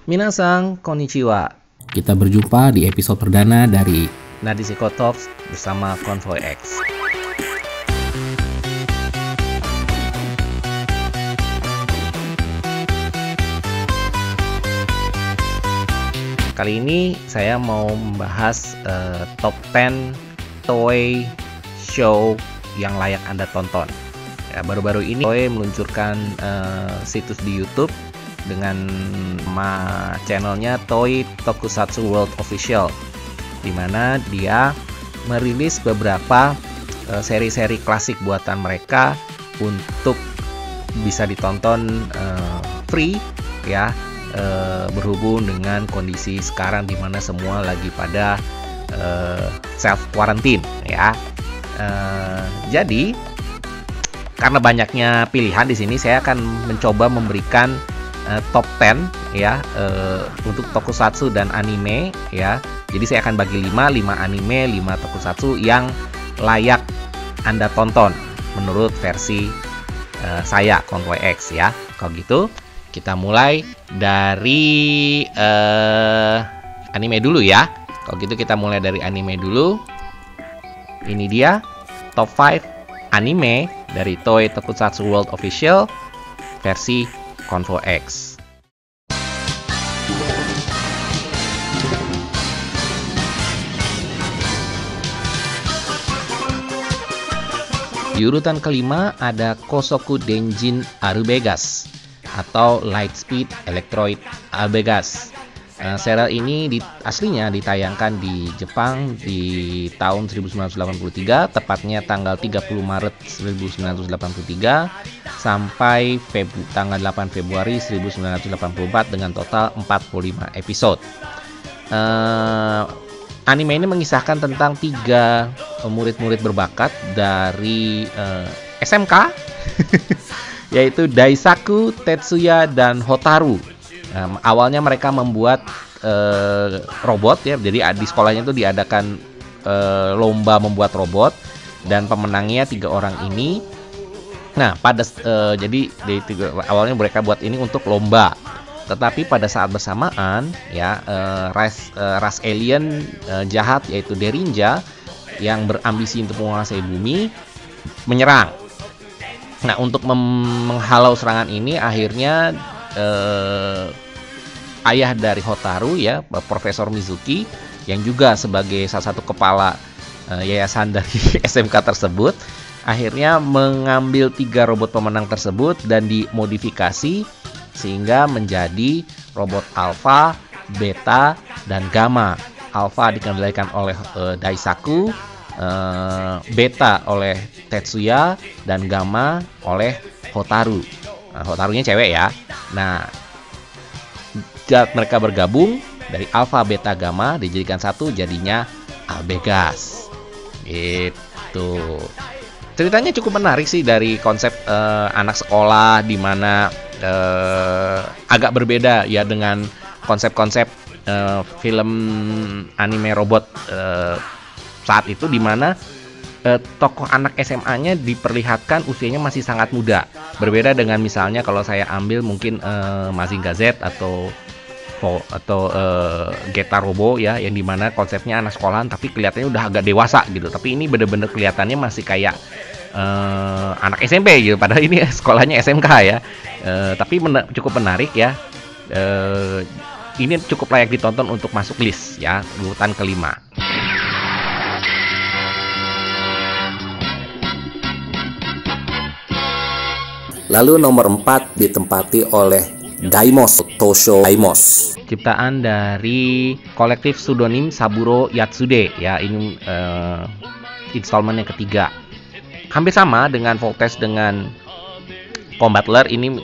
Minasang konnichiwa. Kita berjumpa di episode perdana dari Nadisiko Talks bersama Convoy X. Kali ini saya mau membahas top 10 toy show yang layak Anda tonton. Ya, baru-baru ini Toy meluncurkan situs di YouTube dengan nama channelnya Toy Tokusatsu World Official, di mana dia merilis beberapa seri-seri klasik buatan mereka untuk bisa ditonton free ya, berhubung dengan kondisi sekarang di mana semua lagi pada self quarantine ya. Jadi karena banyaknya pilihan di sini, saya akan mencoba memberikan top 10 ya untuk tokusatsu dan anime ya. Jadi saya akan bagi 5 anime, 5 tokusatsu yang layak Anda tonton menurut versi saya Convoy X ya. Kalau gitu kita mulai dari anime dulu ya. Kalau gitu kita mulai dari anime dulu. Ini dia top 5 anime dari Toy Tokusatsu World Official versi Convoy X. Di urutan kelima ada Kosoku Denjin Arubegas atau Lightspeed Electroid Arubegas. Serial ini aslinya ditayangkan di Jepang di tahun 1983, tepatnya tanggal 30 Maret 1983 sampai tanggal 8 Februari 1984 dengan total 45 episode. Anime ini mengisahkan tentang 3 murid-murid berbakat dari SMK yaitu Daisaku, Tetsuya, dan Hotaru. Awalnya mereka membuat robot ya, jadi di sekolahnya itu diadakan lomba membuat robot dan pemenangnya 3 orang ini. Nah, jadi awalnya mereka buat ini untuk lomba, tetapi pada saat bersamaan ya ras alien jahat yaitu Derinja yang berambisi untuk menguasai bumi menyerang. Nah, untuk menghalau serangan ini akhirnya ayah dari Hotaru ya, Profesor Mizuki, yang juga sebagai salah satu kepala yayasan dari SMK tersebut, akhirnya mengambil 3 robot pemenang tersebut dan dimodifikasi sehingga menjadi robot Alpha, Beta, dan Gamma. Alpha dikendalikan oleh Daisaku, Beta oleh Tetsuya, dan Gamma oleh Hotaru. Nah, Hotarunya cewek ya. Nah, mereka bergabung dari Alpha, Beta, Gamma dijadikan satu, jadinya Arubegas. Gitu. Ceritanya cukup menarik sih dari konsep anak sekolah di mana agak berbeda ya dengan konsep-konsep film anime robot saat itu, di mana tokoh anak SMA-nya diperlihatkan usianya masih sangat muda. Berbeda dengan misalnya kalau saya ambil mungkin Mazinger Z atau Geta Robo ya, yang dimana konsepnya anak sekolahan tapi kelihatannya udah agak dewasa gitu. Tapi ini bener-bener kelihatannya masih kayak anak SMP gitu, padahal ini sekolahnya SMK ya. Tapi cukup menarik ya. Ini cukup layak ditonton untuk masuk list ya, urutan kelima. Lalu nomor 4 ditempati oleh Daimos, Tosho Daimos. Ciptaan dari kolektif pseudonym Saburo Yatsude ya, ini installment yang ketiga. Hampir sama dengan Voltes dengan Combattler, ini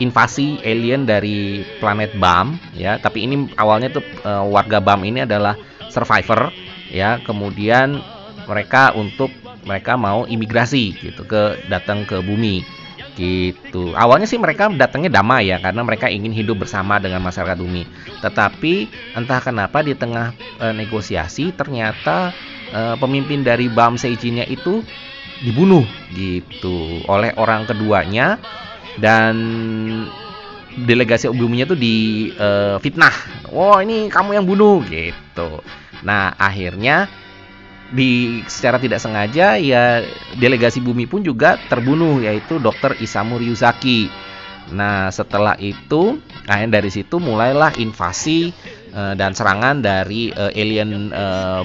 invasi alien dari planet Bam ya, tapi ini awalnya tuh warga Bam ini adalah survivor ya, kemudian mereka mau imigrasi gitu, datang ke bumi gitu. Awalnya sih mereka datangnya damai ya, karena mereka ingin hidup bersama dengan masyarakat bumi. Tetapi entah kenapa di tengah negosiasi ternyata pemimpin dari Bam Seijin-nya itu dibunuh gitu oleh orang keduanya, dan delegasi buminya tuh di fitnah. Wah, ini kamu yang bunuh gitu. Nah, akhirnya secara tidak sengaja ya delegasi bumi pun juga terbunuh, yaitu Dr. Isamu Ryuzaki. Nah, setelah itu akhirnya dari situ mulailah invasi dan serangan dari alien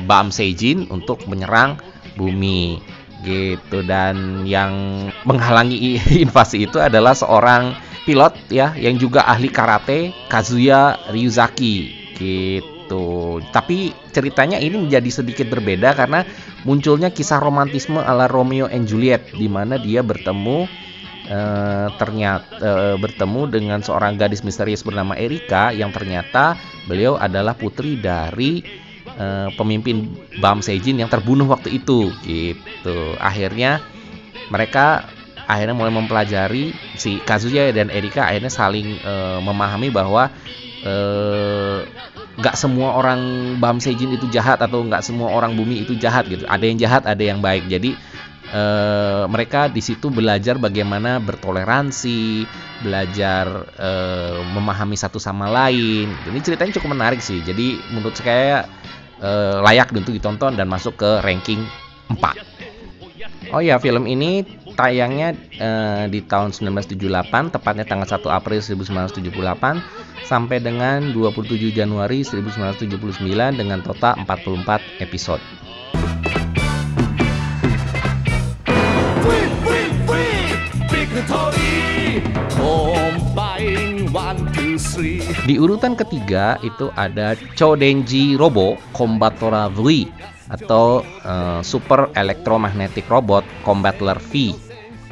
Baam Seijin untuk menyerang bumi gitu. Dan yang menghalangi invasi itu adalah seorang pilot ya yang juga ahli karate, Kazuya Ryuzaki gitu. Tapi ceritanya ini menjadi sedikit berbeda karena munculnya kisah romantisme ala Romeo and Juliet, di mana dia bertemu bertemu dengan seorang gadis misterius bernama Erika yang ternyata beliau adalah putri dari pemimpin Baam Seijin yang terbunuh waktu itu gitu. Akhirnya mereka mulai mempelajari, si Kazuya dan Erika akhirnya saling memahami bahwa nggak semua orang Baam Seijin itu jahat, atau nggak semua orang bumi itu jahat gitu. Ada yang jahat, ada yang baik. Jadi mereka di situ belajar bagaimana bertoleransi, belajar memahami satu sama lain. Ini ceritanya cukup menarik sih. Jadi menurut saya layak untuk ditonton dan masuk ke ranking 4. Oh ya, film ini tayangnya di tahun 1978, tepatnya tanggal 1 April 1978 sampai dengan 27 Januari 1979 dengan total 44 episode. Di urutan ketiga itu ada Chodenji Robo Combatora V atau Super Electromagnetic Robot Combattler V.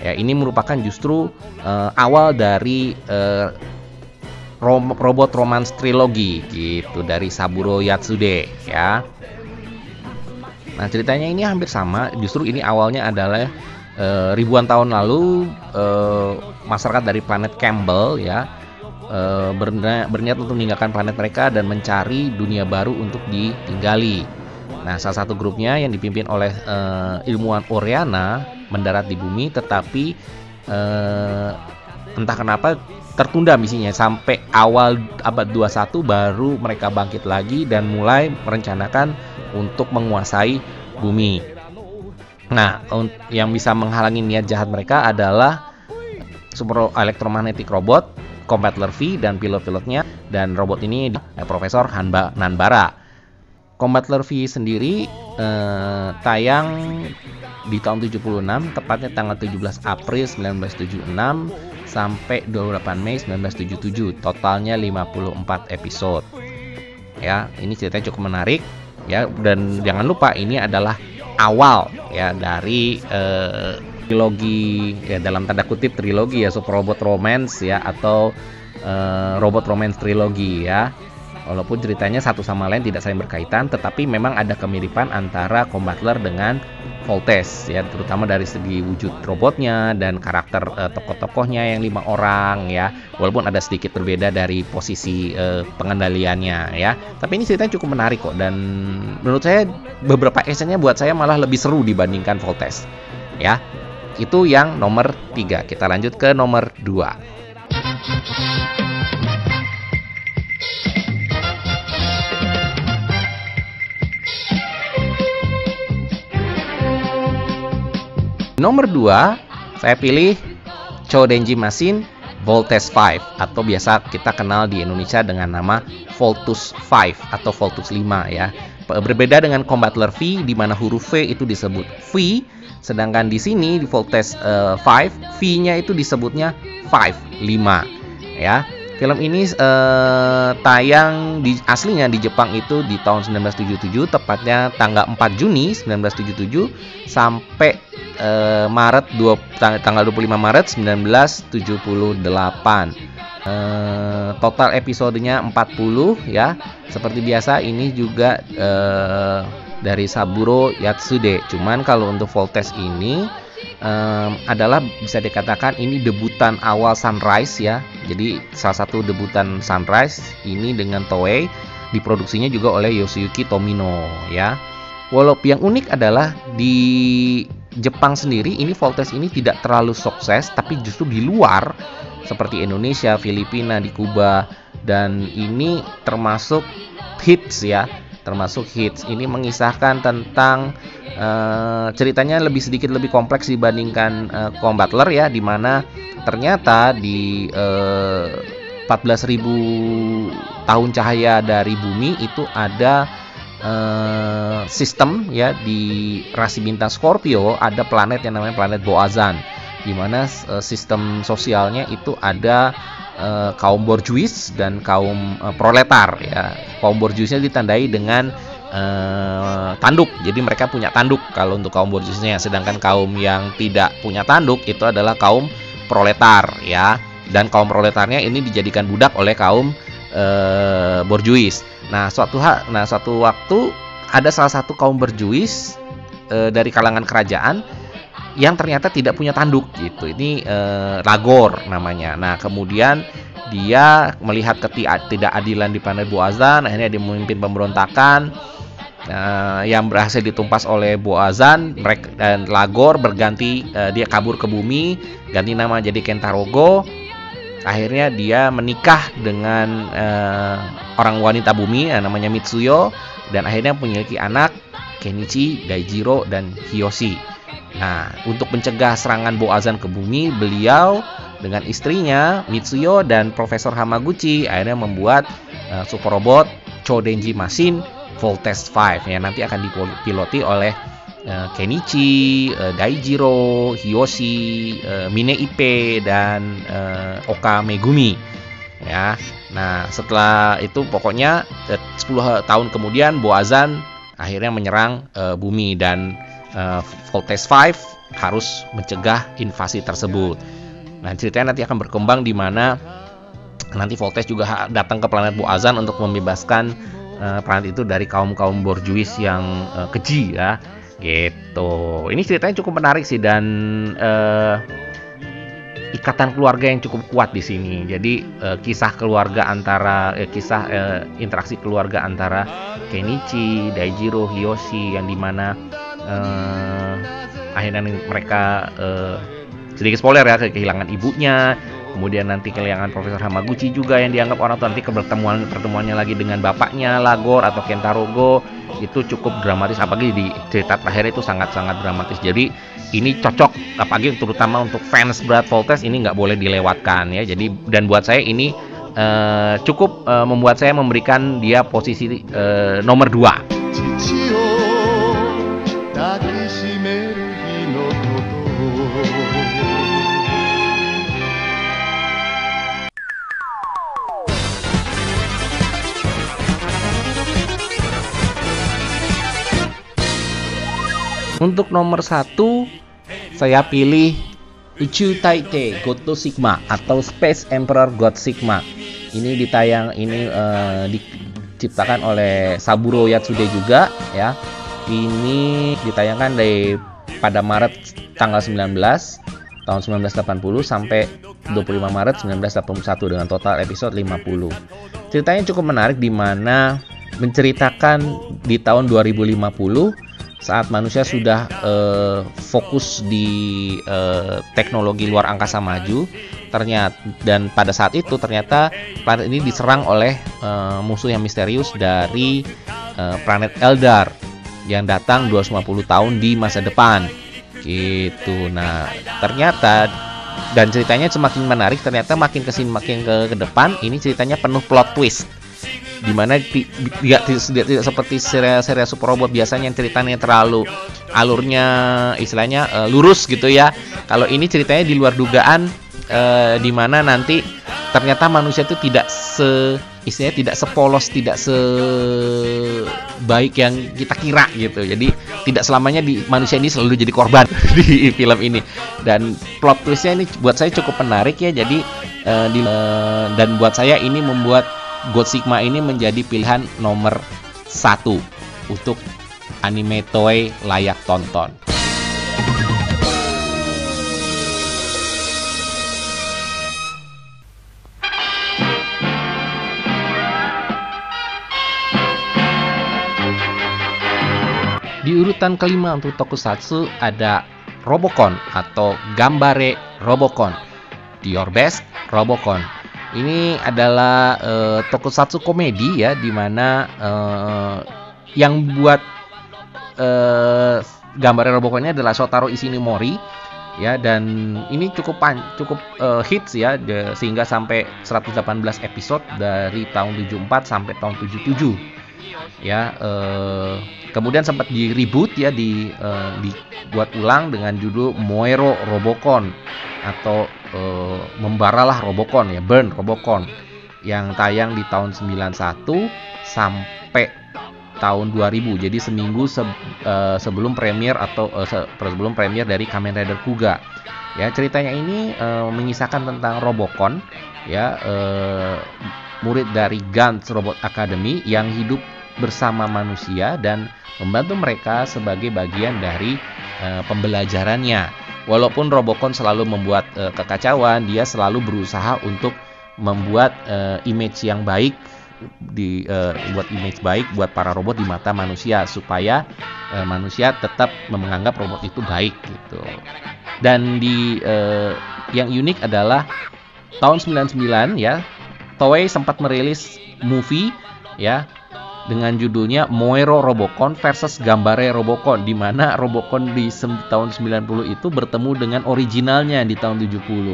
Ya, ini merupakan justru awal dari robot romance trilogi gitu dari Saburo Yatsude ya. Nah, ceritanya ini hampir sama. Justru ini awalnya adalah ribuan tahun lalu masyarakat dari planet Campbell ya berniat untuk meninggalkan planet mereka dan mencari dunia baru untuk ditinggali. Nah, salah satu grupnya yang dipimpin oleh ilmuwan Oriana mendarat di bumi, tetapi entah kenapa tertunda misinya sampai awal abad 21 baru mereka bangkit lagi dan mulai merencanakan untuk menguasai bumi. Nah, yang bisa menghalangi niat jahat mereka adalah Super Electromagnetic Robot Combattler V dan pilot-pilotnya, dan robot ini Profesor Nanbara. Combattler V sendiri tayang di tahun 76, tepatnya tanggal 17 April 1976 sampai 28 Mei 1977. Totalnya 54 episode. Ya, ini ceritanya cukup menarik ya, dan jangan lupa ini adalah awal ya dari trilogi ya, dalam tanda kutip trilogi ya, Super Robot Romance ya, atau Robot Romance Trilogy ya. Walaupun ceritanya satu sama lain tidak saling berkaitan, tetapi memang ada kemiripan antara Combattler dengan Voltes ya, terutama dari segi wujud robotnya dan karakter tokoh-tokohnya yang 5 orang ya. Walaupun ada sedikit berbeda dari posisi pengendaliannya ya. Tapi ini ceritanya cukup menarik kok, dan menurut saya beberapa actionnya buat saya malah lebih seru dibandingkan Voltes ya. Itu yang nomor 3. Kita lanjut ke nomor 2. Nomor 2, saya pilih Chodenji Machine Voltes 5 atau biasa kita kenal di Indonesia dengan nama Voltus 5 atau Voltus 5 ya. Berbeda dengan Combattler V di mana huruf V itu disebut V, sedangkan di sini di Voltes 5 V-nya itu disebutnya 5 ya. Film ini tayang aslinya di Jepang itu di tahun 1977, tepatnya tanggal 4 Juni 1977 sampai tanggal 25 Maret 1978. Total episodenya 40 ya. Seperti biasa ini juga dari Saburo Yatsude. Cuman kalau untuk Voltes ini adalah bisa dikatakan ini debutan awal Sunrise ya. Jadi salah satu debutan Sunrise ini dengan Toei, diproduksinya juga oleh Yoshiyuki Tomino ya. Walaupun yang unik adalah di Jepang sendiri ini Voltes ini tidak terlalu sukses, tapi justru di luar seperti Indonesia, Filipina, di Kuba, dan ini termasuk hits ya, termasuk hits. Ini mengisahkan tentang ceritanya sedikit lebih kompleks dibandingkan Combat Butler ya, dimana ternyata di 14.000 tahun cahaya dari bumi itu ada sistem ya, di rasi bintang Scorpio ada planet yang namanya planet Boazan, di mana sistem sosialnya itu ada kaum borjuis dan kaum proletar ya. Kaum borjuisnya ditandai dengan tanduk, jadi mereka punya tanduk kalau untuk kaum borjuisnya, sedangkan kaum yang tidak punya tanduk itu adalah kaum proletar ya, dan kaum proletarnya ini dijadikan budak oleh kaum borjuis. Nah, suatu waktu ada salah satu kaum borjuis dari kalangan kerajaan yang ternyata tidak punya tanduk gitu. Ini Lagor namanya. Nah, kemudian dia melihat ketidakadilan di planet Boazan, akhirnya dia memimpin pemberontakan yang berhasil ditumpas oleh Boazan. Dan Lagor berganti, dia kabur ke bumi, ganti nama jadi Kentarogo. Akhirnya dia menikah dengan orang wanita bumi namanya Mitsuyo, dan akhirnya memiliki anak Kenichi, Daijiro, dan Hiyoshi. Nah, untuk mencegah serangan Boazan ke bumi, beliau dengan istrinya Mitsuyo dan Profesor Hamaguchi akhirnya membuat super robot Chodenji Machine Voltes 5 yang nanti akan dipiloti oleh Kenichi, Daijiro, Hiyoshi, Mine Ippei, dan Oka Megumi ya. Nah, setelah itu pokoknya 10 tahun kemudian Boazan akhirnya menyerang bumi, dan Voltes 5 harus mencegah invasi tersebut. Nah, ceritanya nanti akan berkembang di mana nanti Voltes juga datang ke planet Boazan untuk membebaskan planet itu dari kaum-kaum borjuis yang keji ya. Gitu. Ini ceritanya cukup menarik sih, dan ikatan keluarga yang cukup kuat di sini. Jadi kisah keluarga antara interaksi keluarga antara Kenichi, Daijiro, Hiyoshi, yang dimana akhirnya mereka sedikit spoiler ya, kehilangan ibunya. Kemudian nanti kehilangan Profesor Hamaguchi juga yang dianggap orang tua, nanti pertemuannya lagi dengan bapaknya Lagor atau Kentarogo. Itu cukup dramatis, apalagi di cerita terakhir itu sangat-sangat dramatis. Jadi ini cocok, apalagi terutama untuk fans berat Voltes, ini nggak boleh dilewatkan ya. Jadi, dan buat saya ini cukup membuat saya memberikan dia posisi nomor 2. Untuk nomor 1 saya pilih Uchu Taite Goto Sigma atau Space Emperor God Sigma. Ini diciptakan oleh Saburo Yatsude juga ya. Ini ditayangkan pada Maret tanggal 19 tahun 1980 sampai 25 Maret 1981 dengan total episode 50. Ceritanya cukup menarik, di mana menceritakan di tahun 2050 saat manusia sudah fokus di teknologi luar angkasa maju, dan pada saat itu ternyata planet ini diserang oleh musuh yang misterius dari planet Eldar yang datang 250 tahun di masa depan gitu. Nah, ternyata, dan ceritanya semakin menarik, ternyata makin kesini makin ke depan ini ceritanya penuh plot twist, dimana tidak seperti serial super robot biasanya yang ceritanya terlalu alurnya istilahnya lurus gitu ya. Kalau ini ceritanya di luar dugaan, dimana nanti ternyata manusia itu tidak sepolos, tidak sebaik yang kita kira gitu. Jadi tidak selamanya manusia ini selalu jadi korban di film ini. Dan plot twistnya ini buat saya cukup menarik ya. Jadi dan buat saya ini membuat God Sigma ini menjadi pilihan nomor 1 untuk anime toei layak tonton. Di urutan kelima untuk tokusatsu ada Robocon atau Gambare Robocon. Your Best Robocon. Ini adalah tokusatsu komedi ya, dimana yang buat gambar Robocon ini adalah Shotaro Ishinomori ya, dan ini cukup hits ya, sehingga sampai 118 episode dari tahun 74 sampai tahun 77 ya. Kemudian sempat di reboot ya, dibuat ulang dengan judul Moero Robocon atau Membaralah Robocon ya, Burn Robocon, yang tayang di tahun 91 sampai tahun 2000. Jadi seminggu sebelum premier atau sebelum premier dari Kamen Rider Kuga. Ya, ceritanya ini mengisahkan tentang Robocon ya, murid dari Gantz Robot Academy yang hidup bersama manusia dan membantu mereka sebagai bagian dari pembelajarannya. Walaupun Robocon selalu membuat kekacauan, dia selalu berusaha untuk membuat image yang baik, buat image baik buat para robot di mata manusia, supaya manusia tetap menganggap robot itu baik gitu. Dan yang unik adalah tahun 99 ya, Toei sempat merilis movie ya dengan judulnya Moero Robocon versus Gambare Robocon, di mana Robocon di tahun 90 itu bertemu dengan originalnya di tahun 70.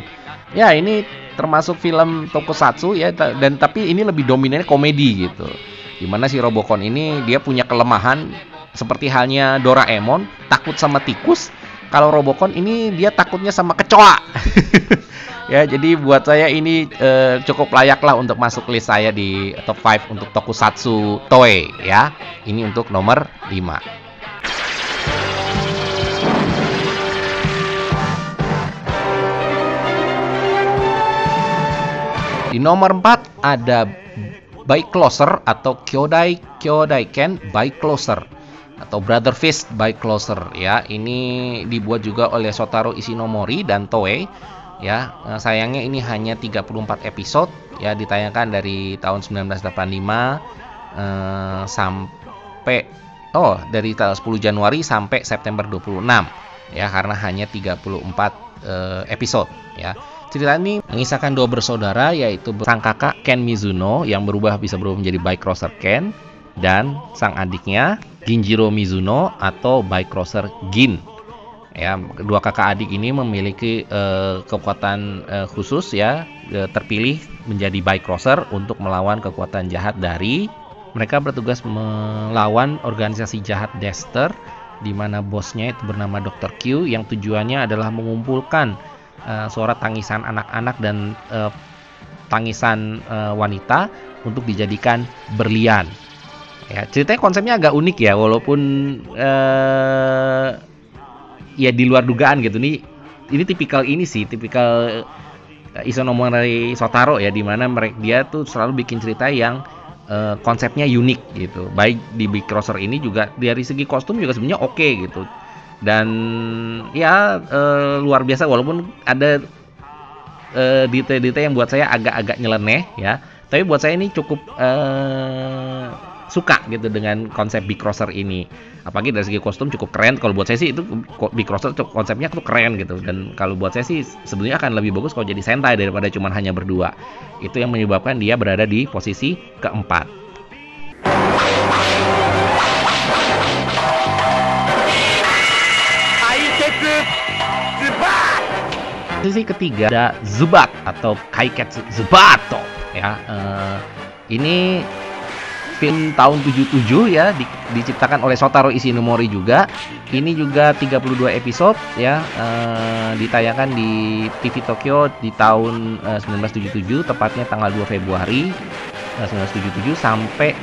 Ya, ini termasuk film tokusatsu ya, dan tapi ini lebih dominannya komedi gitu. Dimana si Robocon ini dia punya kelemahan seperti halnya Doraemon takut sama tikus. Kalau Robocon ini dia takutnya sama kecoa. Ya, jadi buat saya ini cukup layak lah untuk masuk list saya di top 5 untuk tokusatsu Toei ya. Ini untuk nomor 5. Di nomor 4 ada By Closer atau Kyodai Ken By Closer atau Brother Fist By Closer ya. Ini dibuat juga oleh Shotaro Ishinomori dan Toei. Ya, sayangnya ini hanya 34 episode ya, ditayangkan dari tahun 1985 sampai dari tanggal 10 Januari sampai September 26 ya, karena hanya 34 episode ya. Cerita ini mengisahkan dua bersaudara, yaitu sang kakak Ken Mizuno yang bisa berubah menjadi Bycrosser Ken, dan sang adiknya Ginjiro Mizuno atau Bycrosser Gin. Ya, kedua kakak adik ini memiliki kekuatan khusus ya, terpilih menjadi Bycrosser untuk melawan kekuatan jahat dari mereka. Bertugas melawan organisasi jahat Dexter, di mana bosnya itu bernama Dr. Q, yang tujuannya adalah mengumpulkan suara tangisan anak-anak dan tangisan wanita untuk dijadikan berlian. Ya, ceritanya konsepnya agak unik ya, walaupun ya di luar dugaan gitu. Ini tipikal Ishinomori Shotaro ya, di mana dia tuh selalu bikin cerita yang konsepnya unik gitu. Baik di Bycrosser ini juga dari segi kostum juga sebenarnya oke gitu. Dan ya luar biasa, walaupun ada detail-detail yang buat saya agak-agak nyeleneh ya. Tapi buat saya ini cukup suka gitu dengan konsep Bycrosser ini. Apalagi dari segi kostum cukup keren. Kalau buat saya sih itu Bycrosser konsepnya tuh keren gitu. Dan kalau buat saya sih sebenarnya akan lebih bagus kalau jadi Sentai daripada cuma hanya berdua. Itu yang menyebabkan dia berada di posisi keempat. Posisi ketiga ada Zubat atau Kaiketsu Zubato ya. Ini film tahun 77 ya, diciptakan oleh Shotaro Ishinomori juga. Ini juga 32 episode ya, ditayangkan di TV Tokyo di tahun 1977, tepatnya tanggal 2 Februari 1977 sampai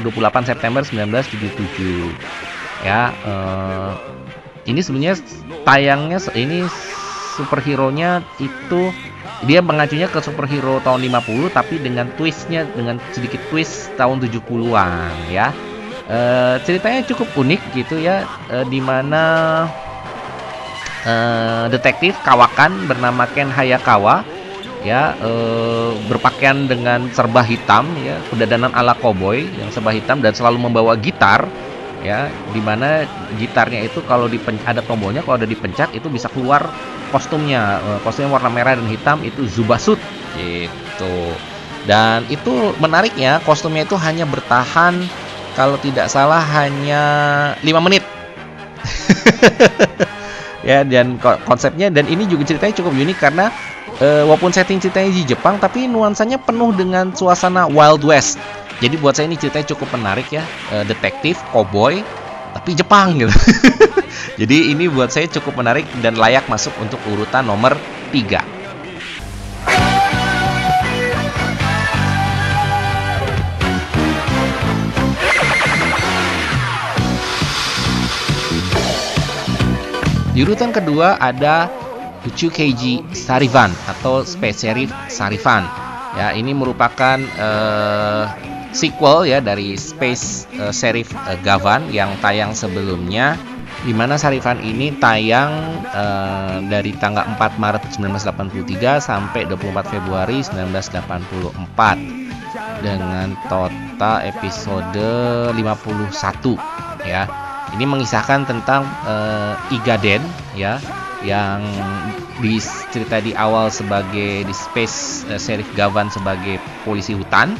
28 September 1977 ya. Ini sebenarnya tayangnya ini superhero-nya itu dia mengacunya ke superhero tahun 50, tapi dengan twistnya, dengan sedikit twist tahun 70-an ya. Ceritanya cukup unik gitu ya, dimana detektif kawakan bernama Ken Hayakawa ya, berpakaian dengan serba hitam ya, pedadanan ala cowboy yang serba hitam dan selalu membawa gitar ya, dimana gitarnya itu kalau ada tombolnya, kalau ada dipencet itu bisa keluar kostumnya. Kostumnya warna merah dan hitam itu Zubasut gitu. Dan itu menariknya, kostumnya itu hanya bertahan kalau tidak salah hanya 5 menit. Ya, dan konsepnya, dan ini juga ceritanya cukup unik karena walaupun setting ceritanya di Jepang, tapi nuansanya penuh dengan suasana Wild West. Jadi buat saya ini ceritanya cukup menarik ya, detektif, cowboy, tapi Jepang gitu. Jadi ini buat saya cukup menarik dan layak masuk untuk urutan nomor 3. Di urutan kedua ada Uchukeiji Sarivan atau Space Sheriff Sarivan. Ya, ini merupakan sequel ya dari Space Sheriff Gavan yang tayang sebelumnya, di mana Sarivan ini tayang dari tanggal 4 Maret 1983 sampai 24 Februari 1984 dengan total episode 51 ya. Ini mengisahkan tentang Igaden ya, yang cerita di awal sebagai di Space Sheriff Gavan sebagai polisi hutan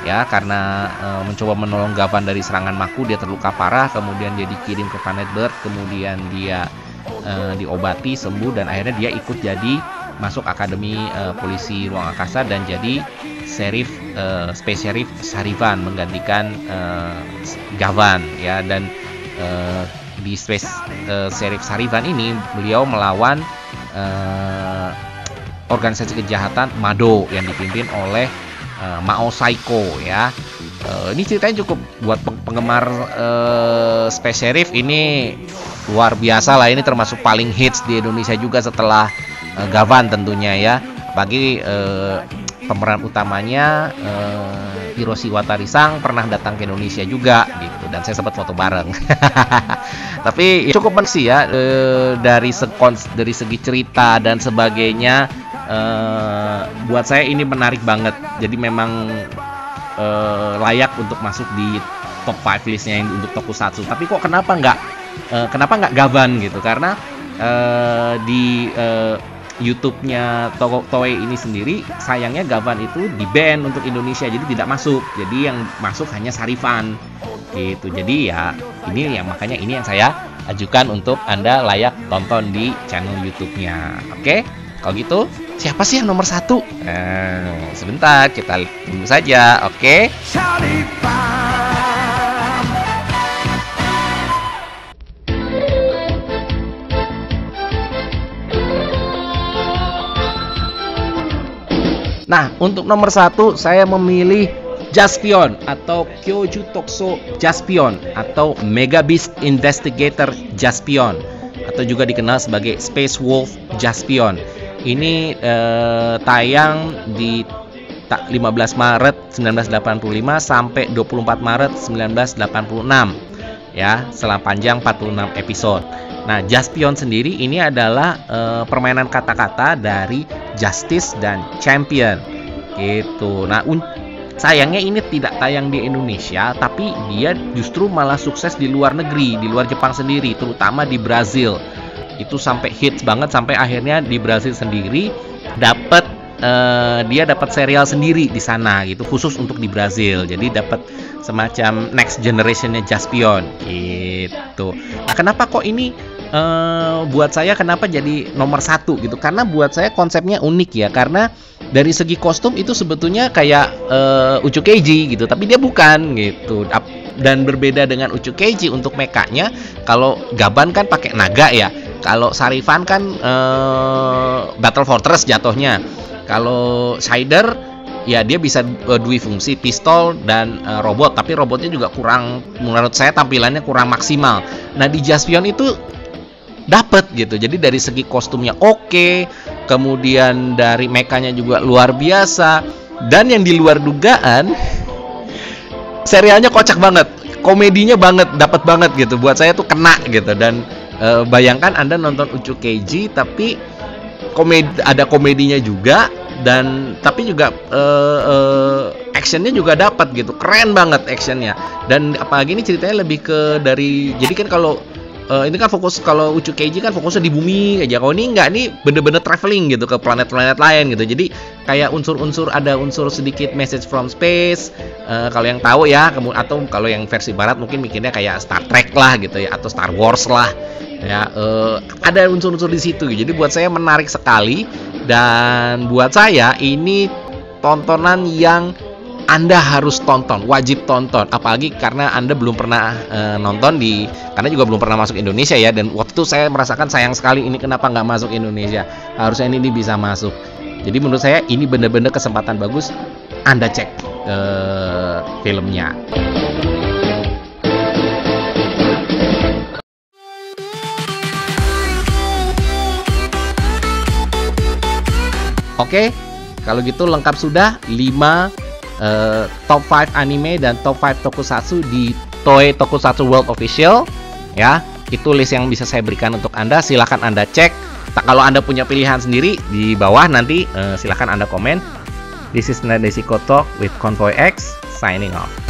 ya, karena mencoba menolong Gavan dari serangan Maku. Dia terluka parah, kemudian dia dikirim ke planet Bird, kemudian dia diobati, sembuh, dan akhirnya dia ikut jadi masuk akademi polisi ruang angkasa dan jadi Sheriff Space Sheriff Sarivan menggantikan Gavan ya. Dan di Space Sheriff Sarivan ini beliau melawan organisasi kejahatan Mado yang dipimpin oleh Mao Saiko ya. Ini ceritanya cukup buat penggemar Space Sheriff ini luar biasa lah. Ini termasuk paling hits di Indonesia juga setelah Gavan tentunya ya. Bagi pemeran utamanya Hiroshi Watarisang pernah datang ke Indonesia juga gitu, dan saya sempat foto bareng. Tapi cukup menarik sih ya, dari segi cerita dan sebagainya. Buat saya ini menarik banget. Jadi memang layak untuk masuk di top 5 listnya yang untuk Tokusatsu. Tapi kok kenapa nggak Gavan gitu? Karena di YouTube-nya Toei ini sendiri, sayangnya Gavan itu di-ban untuk Indonesia, jadi tidak masuk. Jadi yang masuk hanya Sarivan gitu. Jadi ya ini yang makanya ini yang saya ajukan untuk Anda layak tonton di channel YouTube-nya. Oke? Kalau gitu, siapa sih yang nomor 1? Sebentar, kita tunggu saja. Oke? Nah, untuk nomor 1 saya memilih Jaspion atau Kyoju Tokuso Jaspion atau Mega Beast Investigator Jaspion atau juga dikenal sebagai Space Wolf Jaspion. Ini tayang di 15 Maret 1985 sampai 24 Maret 1986 ya, selang panjang 46 episode. Nah, Jaspion sendiri ini adalah permainan kata-kata dari Justice dan Champion gitu. Nah, sayangnya ini tidak tayang di Indonesia, tapi dia justru malah sukses di luar negeri, di luar Jepang sendiri, terutama di Brazil. Itu sampai hits banget, sampai akhirnya di Brazil sendiri dia dapat serial sendiri di sana gitu, khusus untuk di Brazil. Jadi dapat semacam next generationnya Jaspion gitu. Nah, kenapa kok ini buat saya kenapa jadi nomor 1 gitu? Karena buat saya konsepnya unik ya, karena dari segi kostum itu sebetulnya kayak Uchukeiji gitu, tapi dia bukan gitu. Dan berbeda dengan Uchukeiji untuk mekanya. Kalau Gaban kan pakai naga ya, kalau Sarivan kan Battle Fortress jatuhnya. Kalau Shider ya dia bisa dua fungsi, pistol dan robot, tapi robotnya juga kurang, menurut saya tampilannya kurang maksimal. Nah, di Jaspion itu dapet gitu. Jadi dari segi kostumnya oke, kemudian dari mekanya juga luar biasa, dan yang di luar dugaan serialnya kocak banget, komedinya banget, dapat banget gitu. Buat saya tuh kena gitu. Dan bayangkan Anda nonton Uchukeiji tapi ada komedinya juga, dan tapi juga actionnya juga dapat gitu, keren banget actionnya. Dan apalagi ini ceritanya lebih ke dari, jadi kan kalau ini kan fokus, kalau Uchu Keiji kan fokusnya di bumi aja. Kalau ini enggak, nih bener-bener traveling gitu ke planet-planet lain gitu. Jadi kayak ada unsur sedikit message from space. Kalau yang tahu ya, atau kalau yang versi barat mungkin mikirnya kayak Star Trek lah gitu ya, atau Star Wars lah. Ya, ada unsur-unsur di situ. Jadi buat saya menarik sekali, dan buat saya ini tontonan yang Anda harus tonton, wajib tonton, apalagi karena Anda belum pernah nonton karena juga belum pernah masuk Indonesia ya. Dan waktu itu saya merasakan sayang sekali, ini kenapa nggak masuk Indonesia, harusnya ini bisa masuk. Jadi menurut saya ini benar-benar kesempatan bagus, Anda cek filmnya. Oke, kalau gitu lengkap sudah 5 top 5 anime dan top 5 tokusatsu di Toei Tokusatsu World Official ya. Itu list yang bisa saya berikan untuk Anda. Silahkan Anda cek. Kalau Anda punya pilihan sendiri, di bawah nanti silahkan Anda komen. This is Nadeshiko Talk with Convoy X signing off.